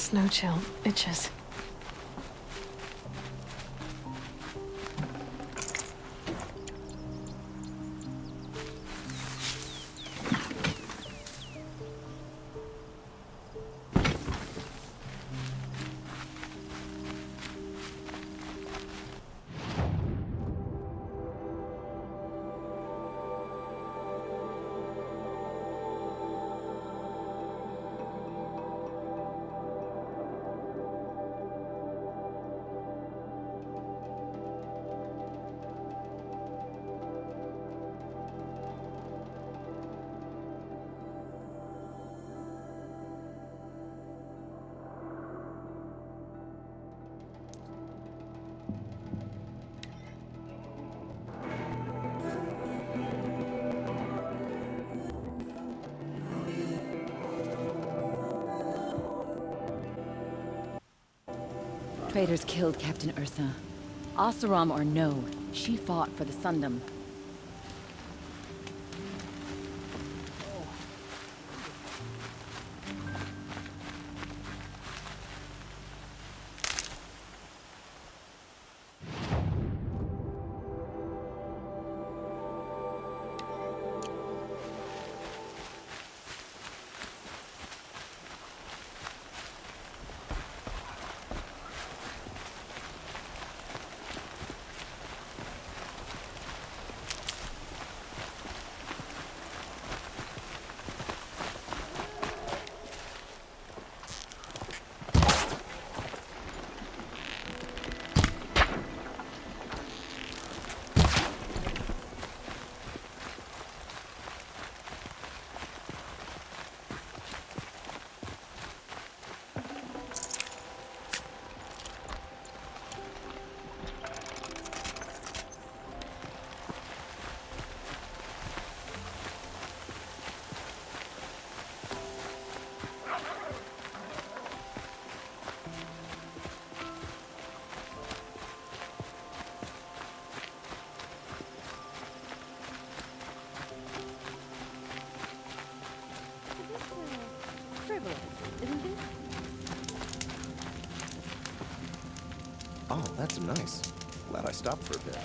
Snow chill itches. Traitors killed Captain Ursa. Oseram or no, she fought for the Sundom. Oh, that's nice. Glad I stopped for a bit.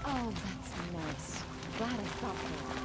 Oh, that's nice. Glad I stopped there.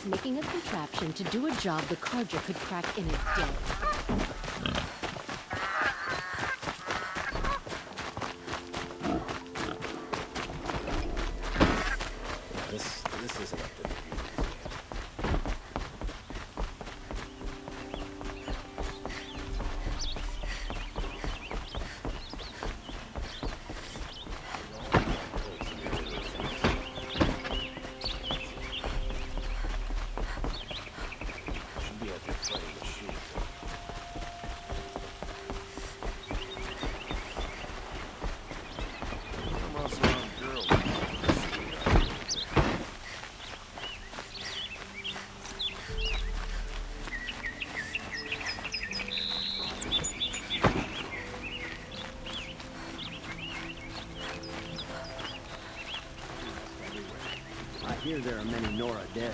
Making a contraption to do a job the Carja could crack in a day. This isn't up to the I hear there are many Nora dead.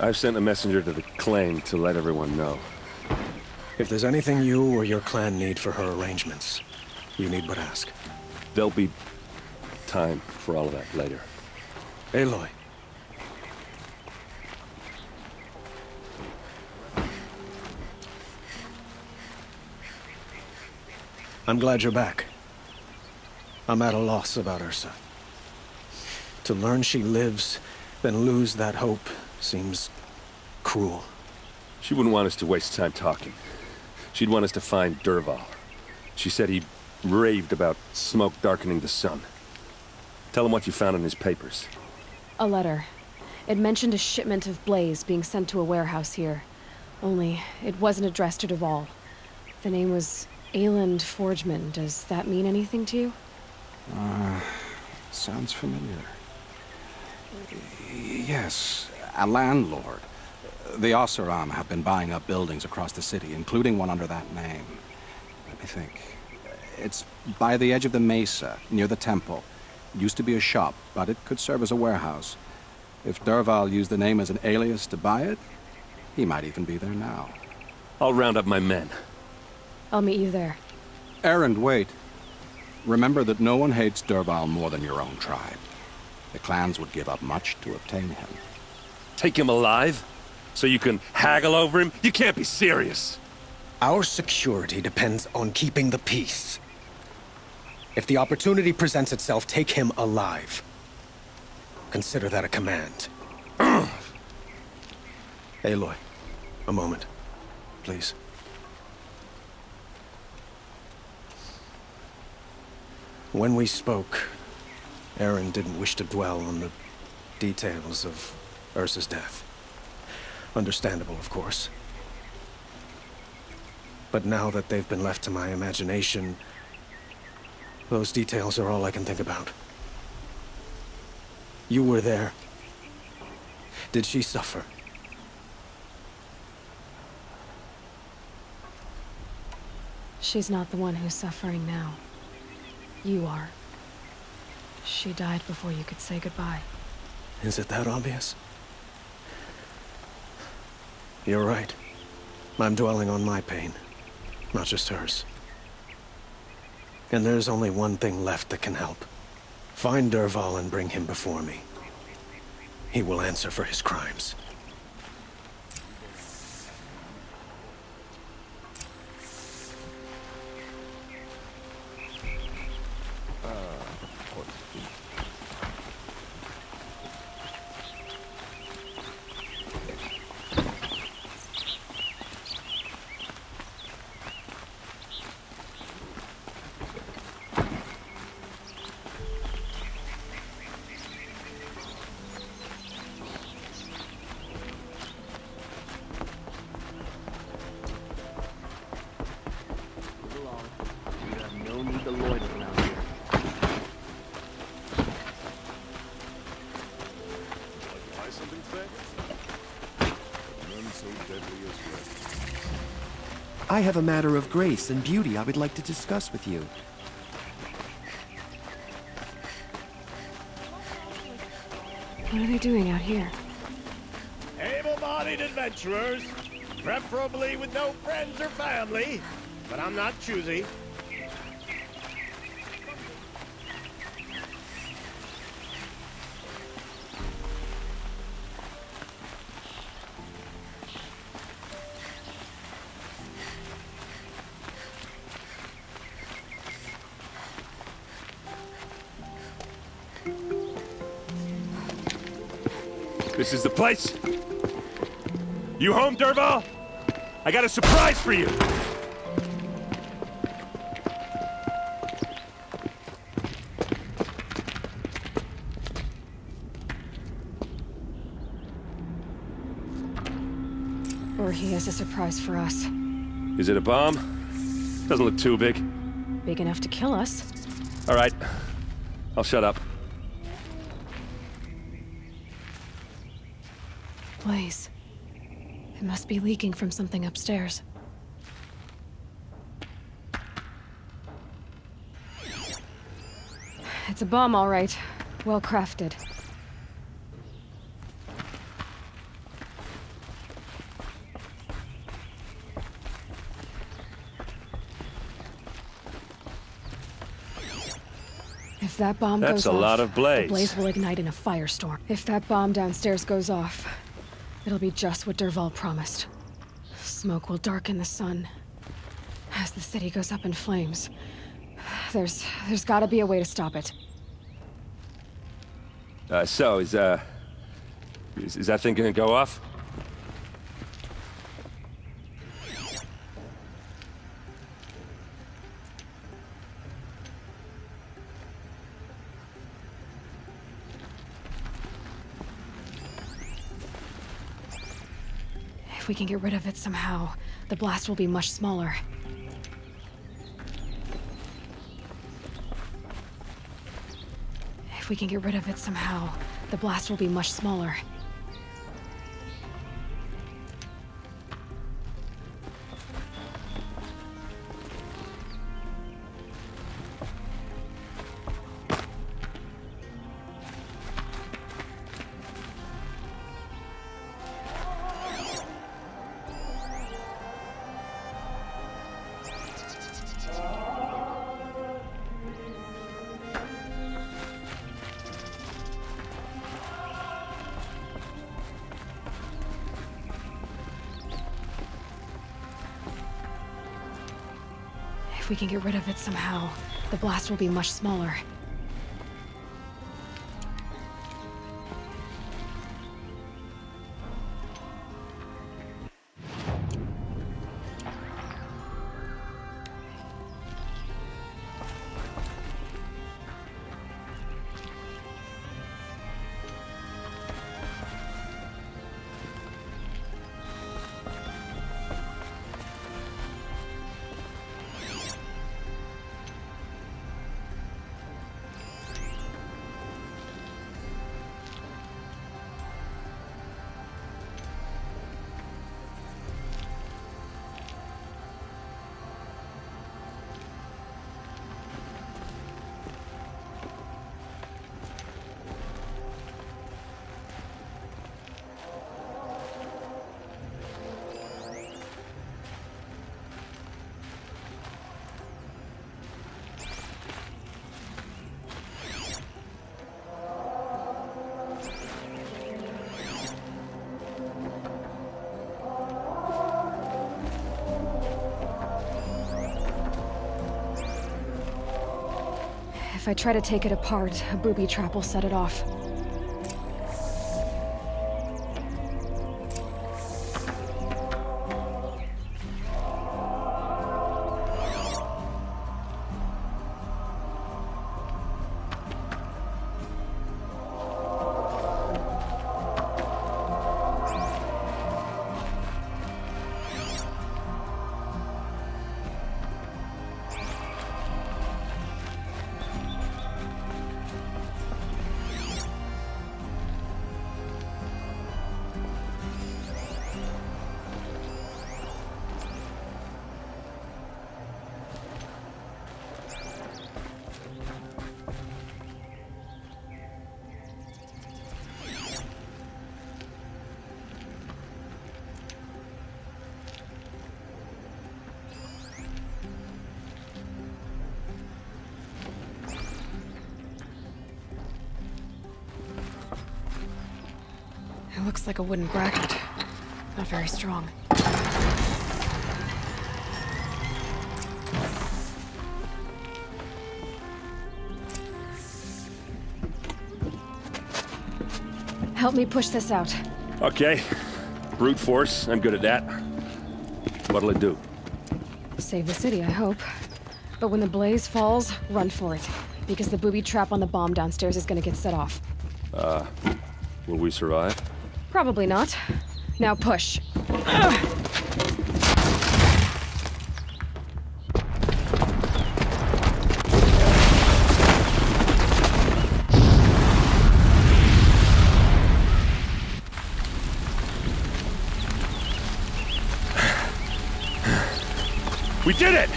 I've sent a messenger to the claim to let everyone know. If there's anything you or your clan need for her arrangements, you need but ask. There'll be time for all of that later. Aloy. I'm glad you're back. I'm at a loss about Ursa. To learn she lives, then lose that hope, seems cruel. She wouldn't want us to waste time talking. She'd want us to find Dervahl. She said he raved about smoke darkening the sun. Tell him what you found in his papers. A letter. It mentioned a shipment of blaze being sent to a warehouse here. Only, it wasn't addressed to Dervahl. The name was Ayland Forgeman. Does that mean anything to you? Sounds familiar. Yes, a landlord. The Oseram have been buying up buildings across the city, including one under that name. Let me think. It's by the edge of the mesa, near the temple. Used to be a shop, but it could serve as a warehouse. If Dervahl used the name as an alias to buy it, he might even be there now. I'll round up my men. I'll meet you there. Erend, wait. Remember that no one hates Dervahl more than your own tribe. The clans would give up much to obtain him. Take him alive? So you can haggle over him? You can't be serious! Our security depends on keeping the peace. If the opportunity presents itself, take him alive. Consider that a command. Aloy, a moment, please. When we spoke, Erend didn't wish to dwell on the details of Ursa's death. Understandable, of course. But now that they've been left to my imagination, those details are all I can think about. You were there. Did she suffer? She's not the one who's suffering now. You are. She died before you could say goodbye. Is it that obvious? You're right. I'm dwelling on my pain, not just hers. And there's only one thing left that can help. Find Dervahl and bring him before me. He will answer for his crimes. I have a matter of grace and beauty I would like to discuss with you. What are they doing out here? Able-bodied adventurers, preferably with no friends or family, but I'm not choosy. This is the place? You home, Dervahl? I got a surprise for you! Or he has a surprise for us. Is it a bomb? Doesn't look too big. Big enough to kill us. All right. I'll shut up. Blaze. It must be leaking from something upstairs. It's a bomb, all right. Well crafted. If that bomb That's goes a off, lot of blaze. the blaze will ignite in a firestorm. If that bomb downstairs goes off, it'll be just what Dervahl promised. Smoke will darken the sun. As the city goes up in flames, there's gotta be a way to stop it. So, is that thing gonna go off? If we can get rid of it somehow, the blast will be much smaller. If we can get rid of it somehow, the blast will be much smaller. If we can get rid of it somehow, the blast will be much smaller. If I try to take it apart, a booby trap will set it off. It looks like a wooden bracket. Not very strong. Help me push this out. Okay. Brute force, I'm good at that. What'll it do? Save the city, I hope. But when the blaze falls, run for it. Because the booby trap on the bomb downstairs is gonna get set off. Will we survive? Probably not. Now push. We did it!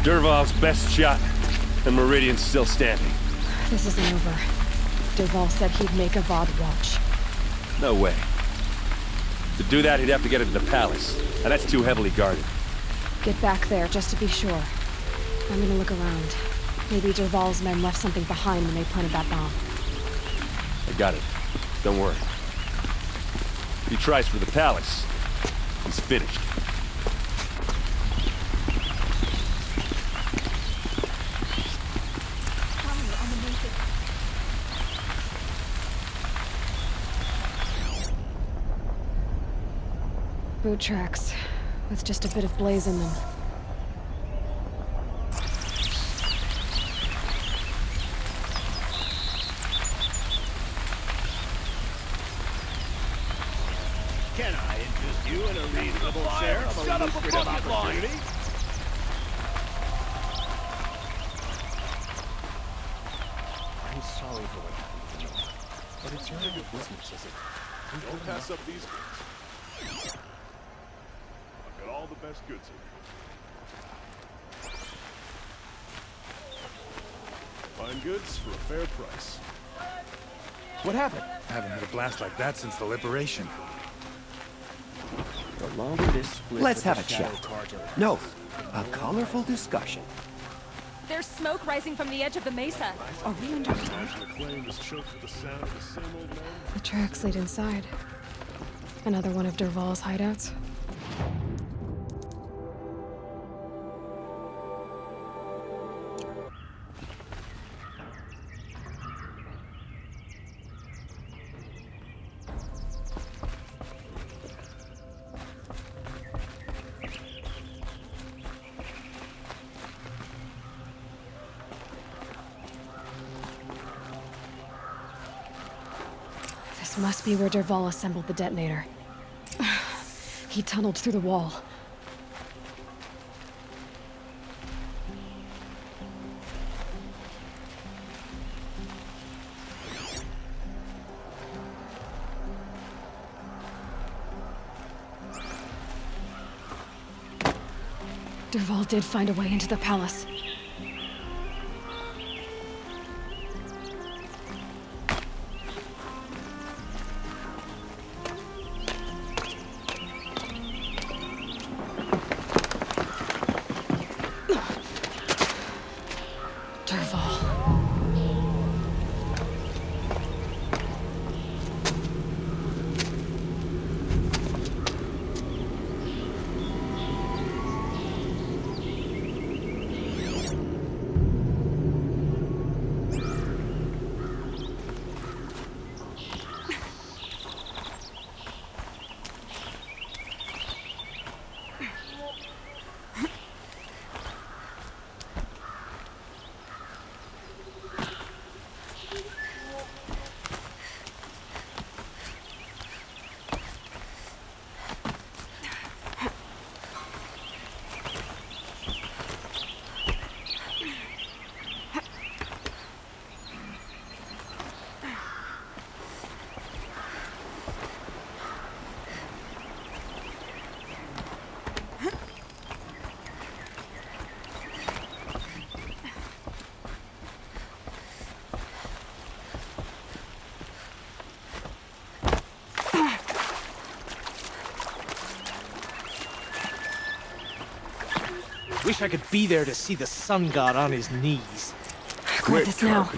Dervahl's best shot, and Merdian's still standing. This isn't over. Dervahl said he'd make a VOD watch. No way. To do that, he'd have to get into the palace, and that's too heavily guarded. Get back there, just to be sure. I'm gonna look around. Maybe Dervahl's men left something behind when they planted that bomb. I got it. Don't worry. If he tries for the palace, he's finished. Boot tracks, with just a bit of blaze in them. Can I interest you in a reasonable share of a lucrative opportunity? I'm sorry for what happened to you, but it's none of your business, is it? Don't pass up these goods. I've got all the best goods here. Fine goods for a fair price. What happened? I haven't had a blast like that since the liberation. The longer this split Let's with have the a Shadow chat. Cartel. No, a colorful discussion. There's smoke rising from the edge of the mesa. Are we under attack? The claim is choked with the sound of the same old man. The tracks lead inside. Another one of Dervahl's hideouts. This must be where Dervahl assembled the detonator. He tunneled through the wall. Dervahl did find a way into the palace. Wish I could be there to see the sun god on his knees. Grab this now.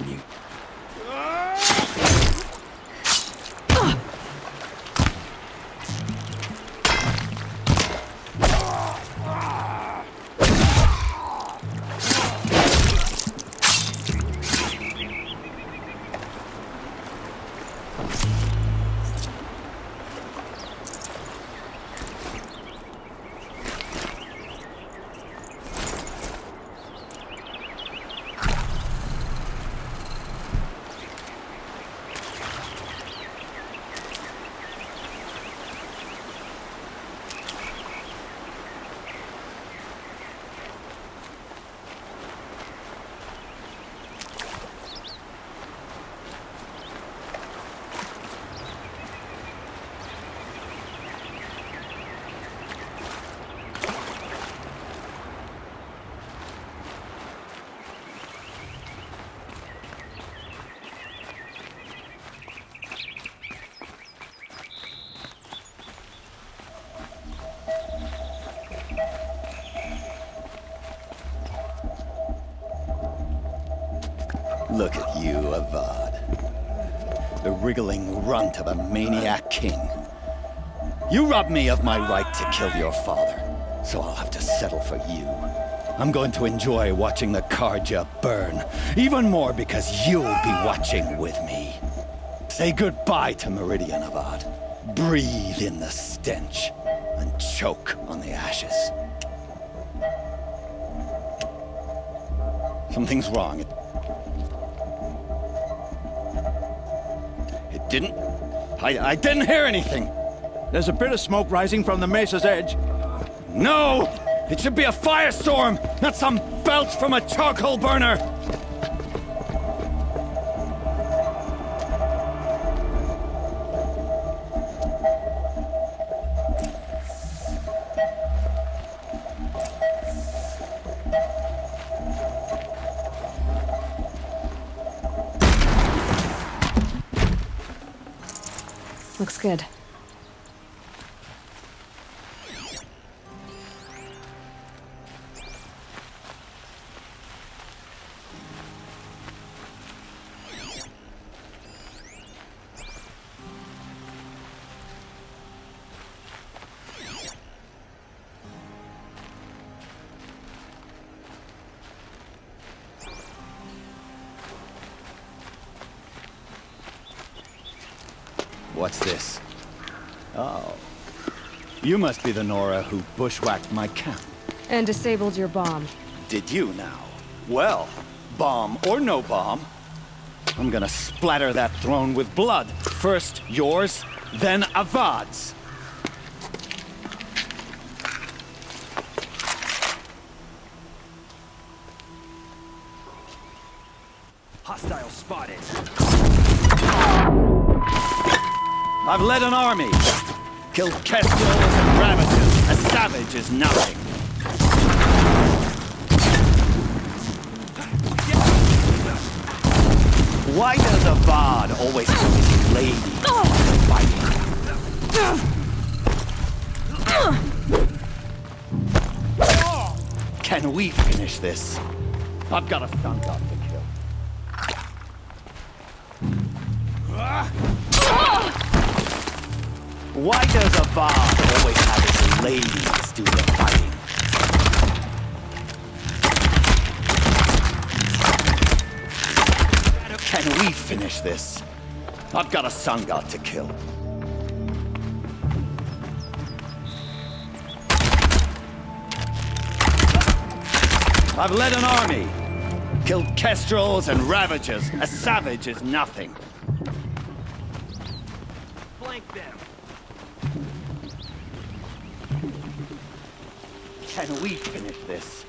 Look at you, Avad. The wriggling runt of a maniac king. You robbed me of my right to kill your father, so I'll have to settle for you. I'm going to enjoy watching the Karja burn, even more because you'll be watching with me. Say goodbye to Merdian, Avad. Breathe in the stench, and choke on the ashes. Something's wrong. It didn't... I didn't hear anything. There's a bit of smoke rising from the mesa's edge. No! It should be a firestorm, not some belch from a charcoal burner! Looks good. What's this? Oh. You must be the Nora who bushwhacked my camp. And disabled your bomb. Did you now? Well, bomb or no bomb, I'm gonna splatter that throne with blood. First yours, then Avad's. Hostile spotted. I've led an army. Killed kestrels and ravages. A savage is nothing. Why does Avad always have his lady fighting? Can we finish this? I've got a sun god to kill. Why does Avad always have his ladies do the fighting? Can we finish this? I've got a sun god to kill. I've led an army. Killed kestrels and ravages. A savage is nothing. Flank them. Can we finish this?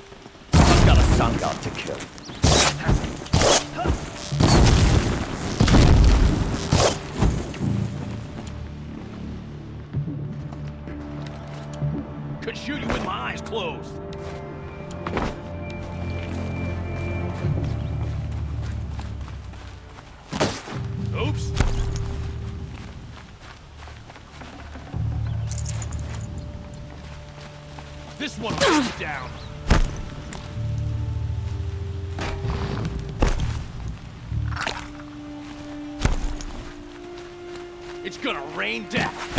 I've got a sun god to kill. Could shoot you with my eyes closed. Oops. This one will get you down. It's gonna rain death.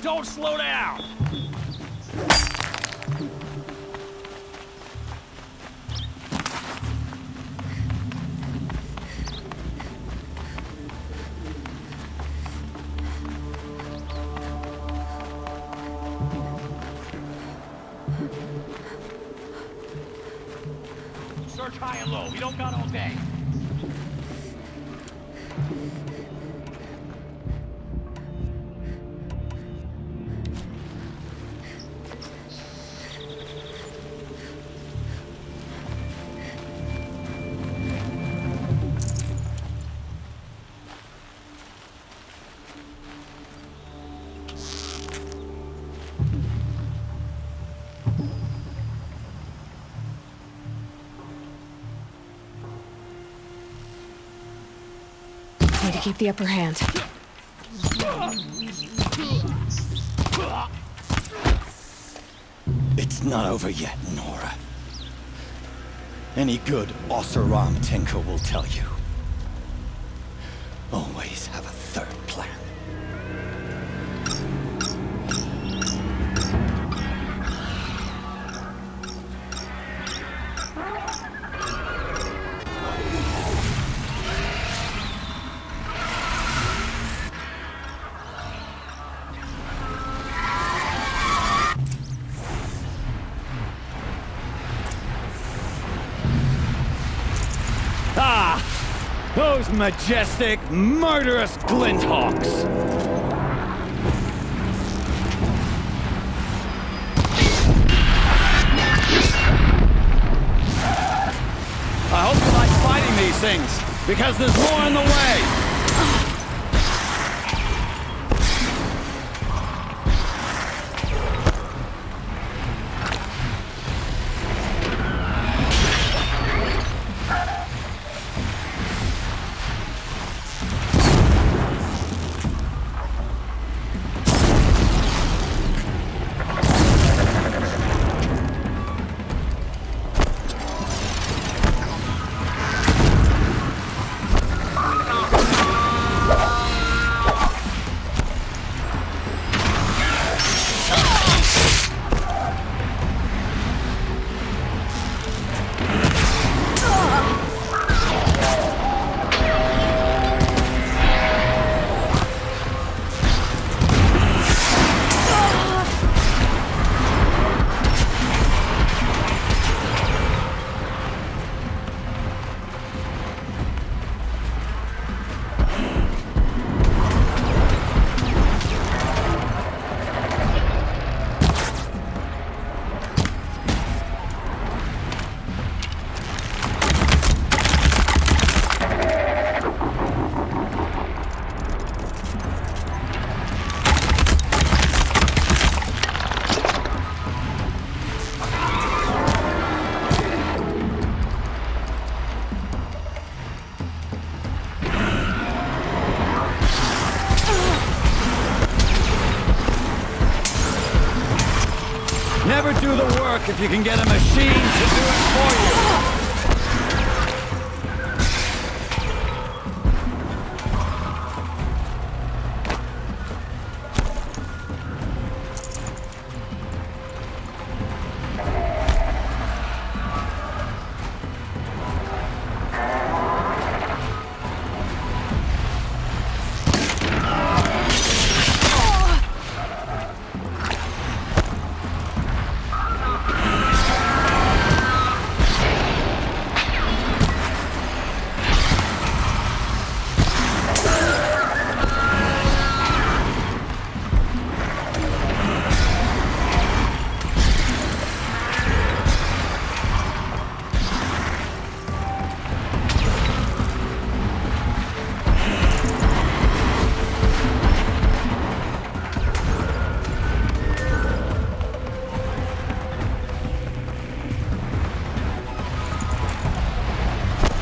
Don't slow down! Search high and low. We don't got all day. to keep the upper hand. It's not over yet, Nora. Any good Oseram tinker will tell you. Always have a third plan. Those majestic, murderous glinthawks! I hope you like fighting these things, because there's more in the way! Never do the work if you can get a machine to do it for you!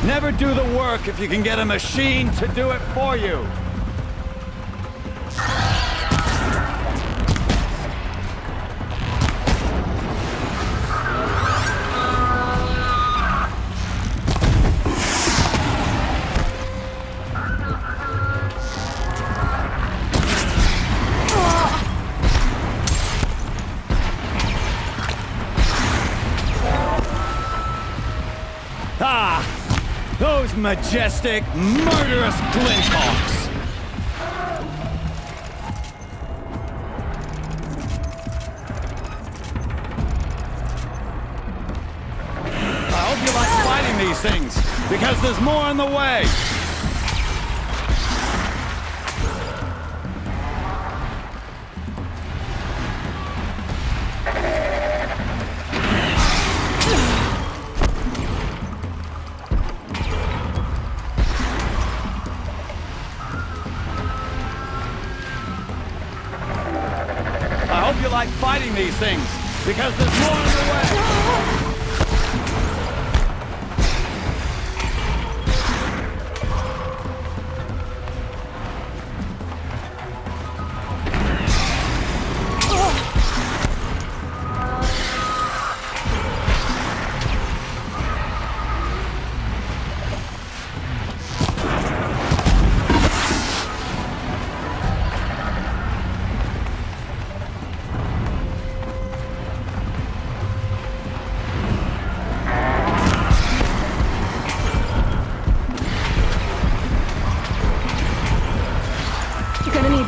Never do the work if you can get a machine to do it for you! Those majestic, murderous glinthawks! I hope you like fighting these things, because there's more on the way! I hope you like fighting these things, because there's more on the way!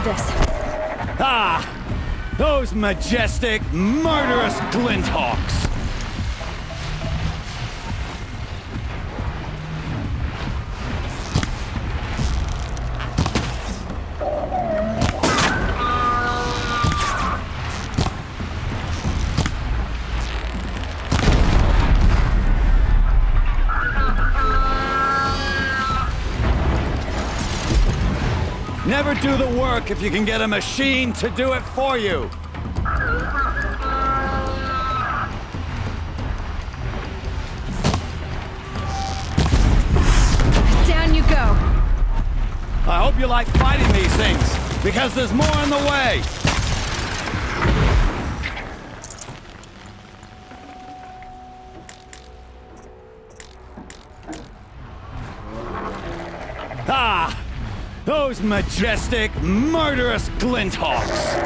of this. Ah! Those majestic, murderous glinthawks! Never do the work if you can get a machine to do it for you. Down you go. I hope you like fighting these things, because there's more in the way. Ah! Those majestic, murderous glinthawks!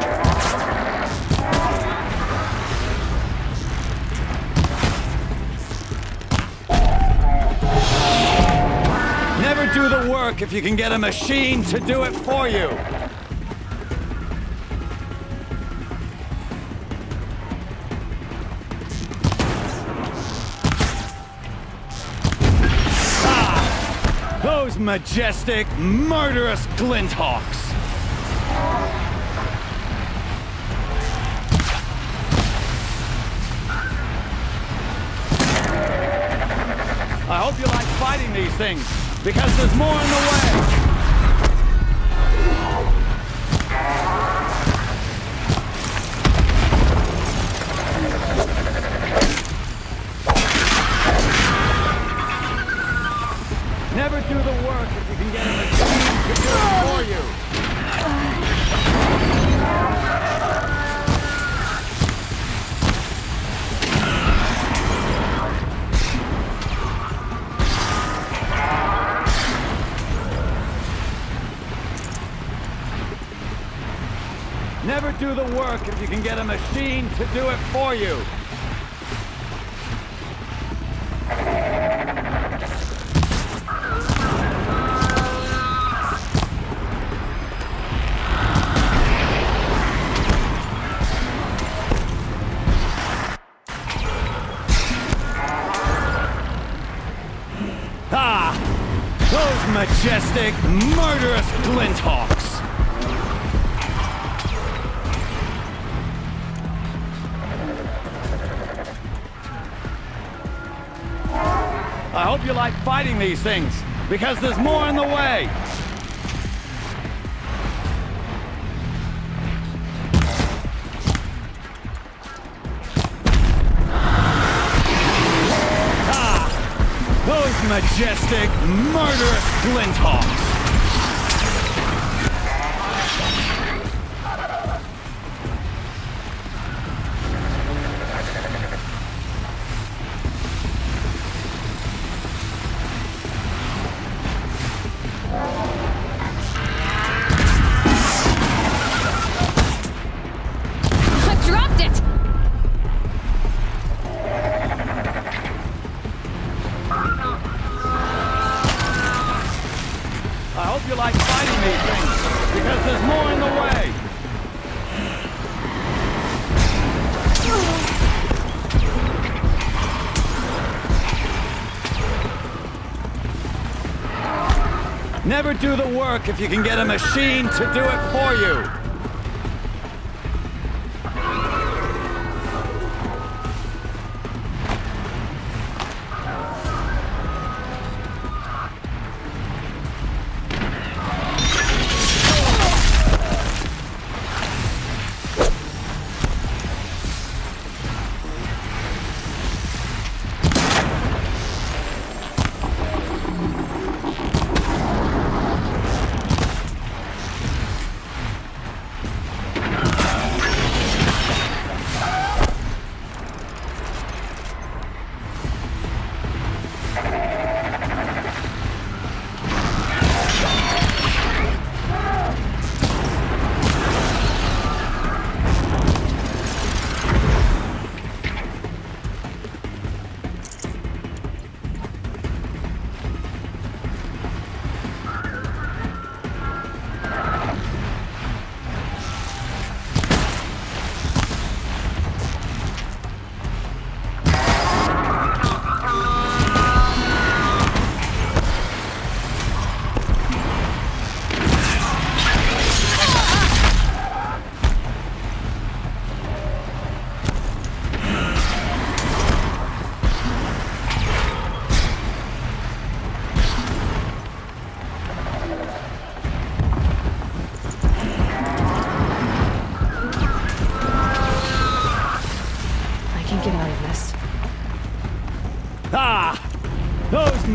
Never do the work if you can get a machine to do it for you. Those majestic, murderous glinthawks! I hope you like fighting these things, because there's more in the way! Never do the work if you can get a machine to do it for you. Never do the work if you can get a machine to do it for you. Majestic, murderous glinthawks! I hope you like fighting these things, because there's more in the way! Those majestic, murderous glinthawks! I dropped it! I hope you like fighting these things, because there's more in the way! Never do the work if you can get a machine to do it for you!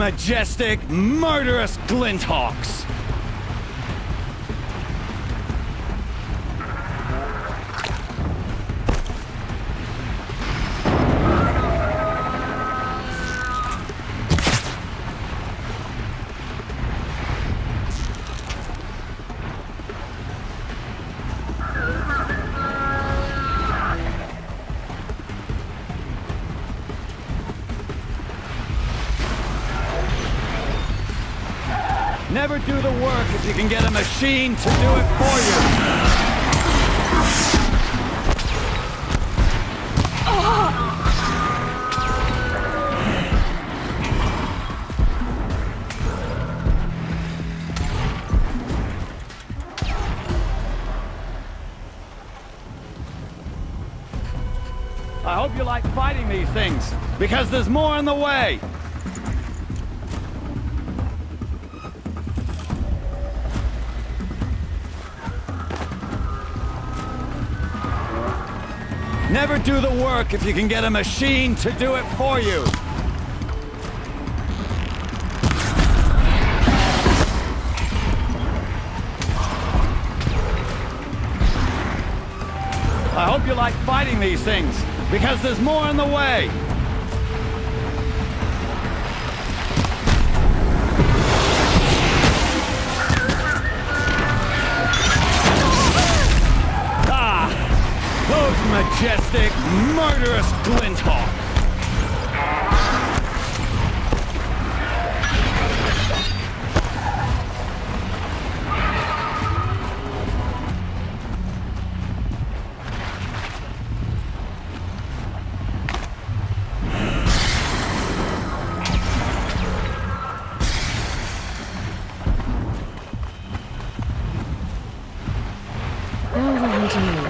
majestic, murderous glinthawks! Never do the work if you can get a machine to do it for you. I hope you like fighting these things, because there's more in the way. Never do the work if you can get a machine to do it for you. I hope you like fighting these things, because there's more in the way. Those majestic, murderous glinthawks! Now we're hunting me.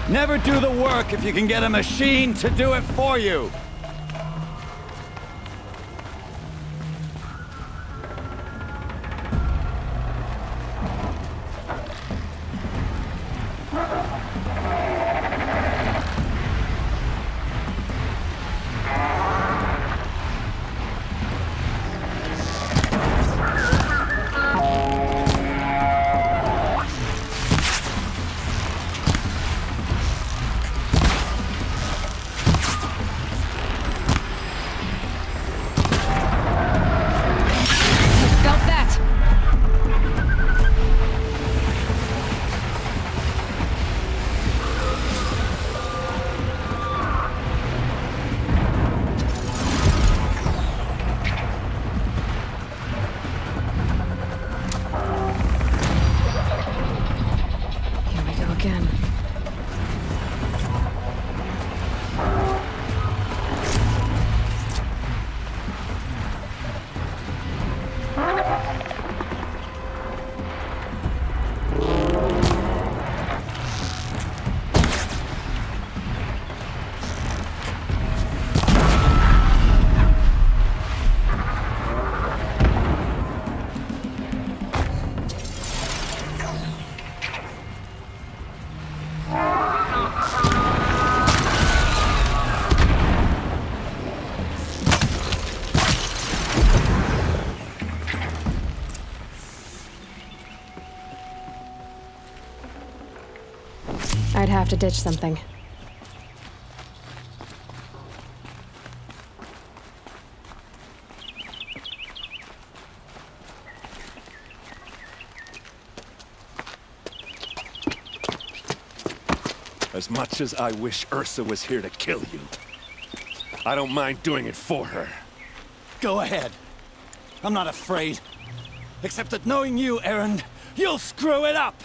Never do the work if you can get a machine to do it for you. to ditch something. As much as I wish Ursa was here to kill you, I don't mind doing it for her. Go ahead. I'm not afraid. Except that knowing you, Erend, you'll screw it up!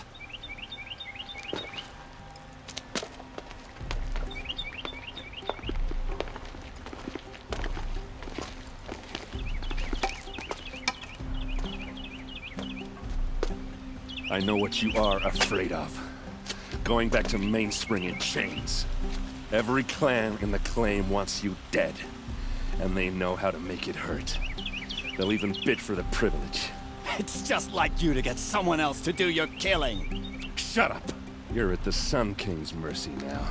I know what you are afraid of. Going back to Mainspring in chains. Every clan in the claim wants you dead. And they know how to make it hurt. They'll even bid for the privilege. It's just like you to get someone else to do your killing. Shut up! You're at the Sun King's mercy now.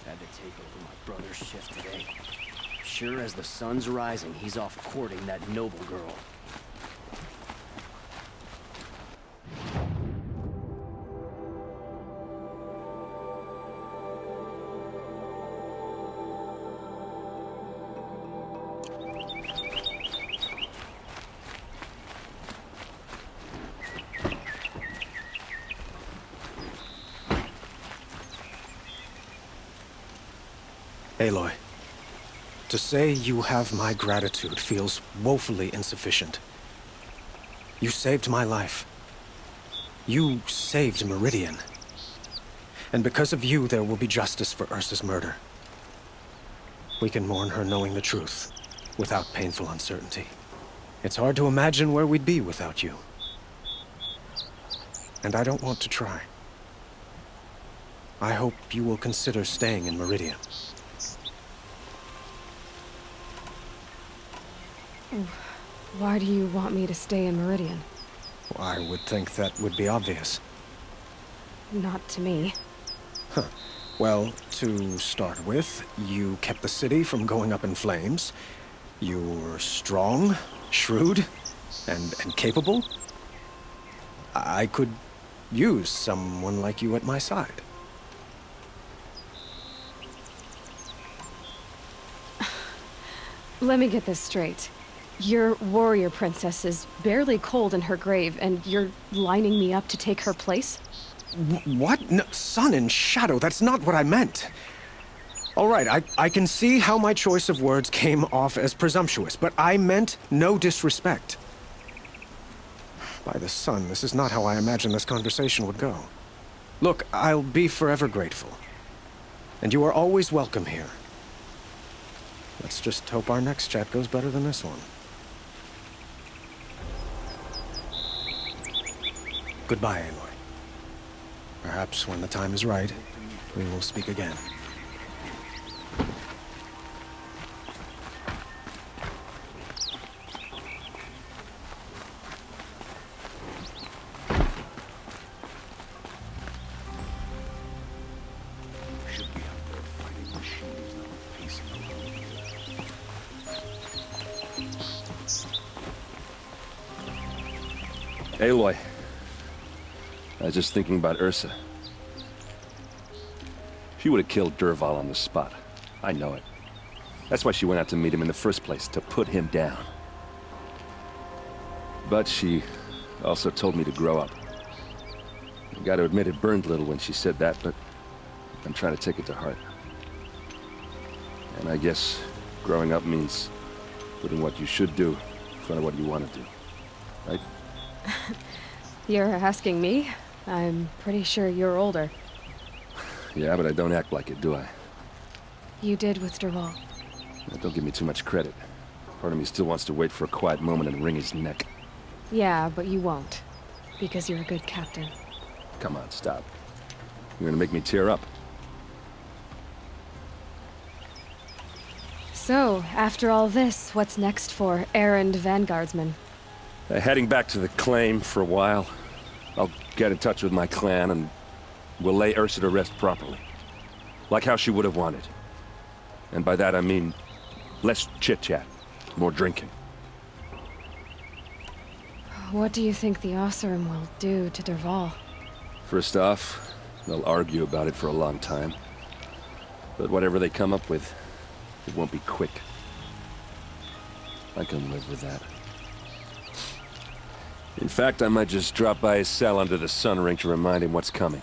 Had to take over my brother's shift today. Sure as the sun's rising, he's off courting that noble girl. Aloy, to say you have my gratitude feels woefully insufficient. You saved my life. You saved Merdian. And because of you, there will be justice for Ursa's murder. We can mourn her knowing the truth, without painful uncertainty. It's hard to imagine where we'd be without you. And I don't want to try. I hope you will consider staying in Merdian. Why do you want me to stay in Merdian? I would think that would be obvious. Not to me. Huh. Well, to start with, you kept the city from going up in flames. You were strong, shrewd, and capable. I could use someone like you at my side. Let me get this straight. Your warrior princess is barely cold in her grave, and you're lining me up to take her place? What? No, sun and shadow, that's not what I meant. All right, I can see how my choice of words came off as presumptuous, but I meant no disrespect. By the sun, this is not how I imagined this conversation would go. Look, I'll be forever grateful. And you are always welcome here. Let's just hope our next chat goes better than this one. Goodbye, Aloy. Perhaps when the time is right, we will speak again. Aloy. I was just thinking about Ursa. She would have killed Dervahl on the spot. I know it. That's why she went out to meet him in the first place, to put him down. But she also told me to grow up. I gotta admit it burned a little when she said that, but I'm trying to take it to heart. And I guess growing up means putting what you should do in front of what you want to do. Right? You're asking me? I'm pretty sure you're older. Yeah, but I don't act like it, do I? You did with Dervahl. Don't give me too much credit. Part of me still wants to wait for a quiet moment and wring his neck. Yeah, but you won't. Because you're a good captain. Come on, stop. You're gonna make me tear up. So, after all this, what's next for errand vanguardsman? Heading back to the claim for a while. I'll get in touch with my clan and we'll lay Ursa to rest properly. Like how she would have wanted. And by that I mean less chit-chat, more drinking. What do you think the Oseram will do to Dervahl? First off, they'll argue about it for a long time. But whatever they come up with, it won't be quick. I can live with that. In fact, I might just drop by his cell under the sun ring to remind him what's coming.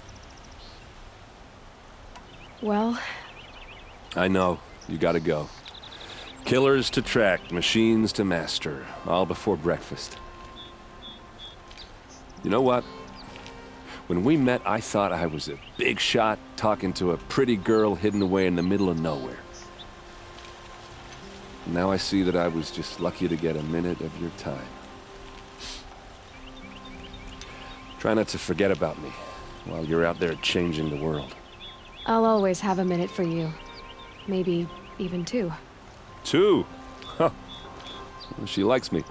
Well... I know. You gotta go. Killers to track, machines to master. All before breakfast. You know what? When we met, I thought I was a big shot talking to a pretty girl hidden away in the middle of nowhere. Now I see that I was just lucky to get a minute of your time. Try not to forget about me while you're out there changing the world. I'll always have a minute for you. Maybe even two. 2? Huh. She likes me.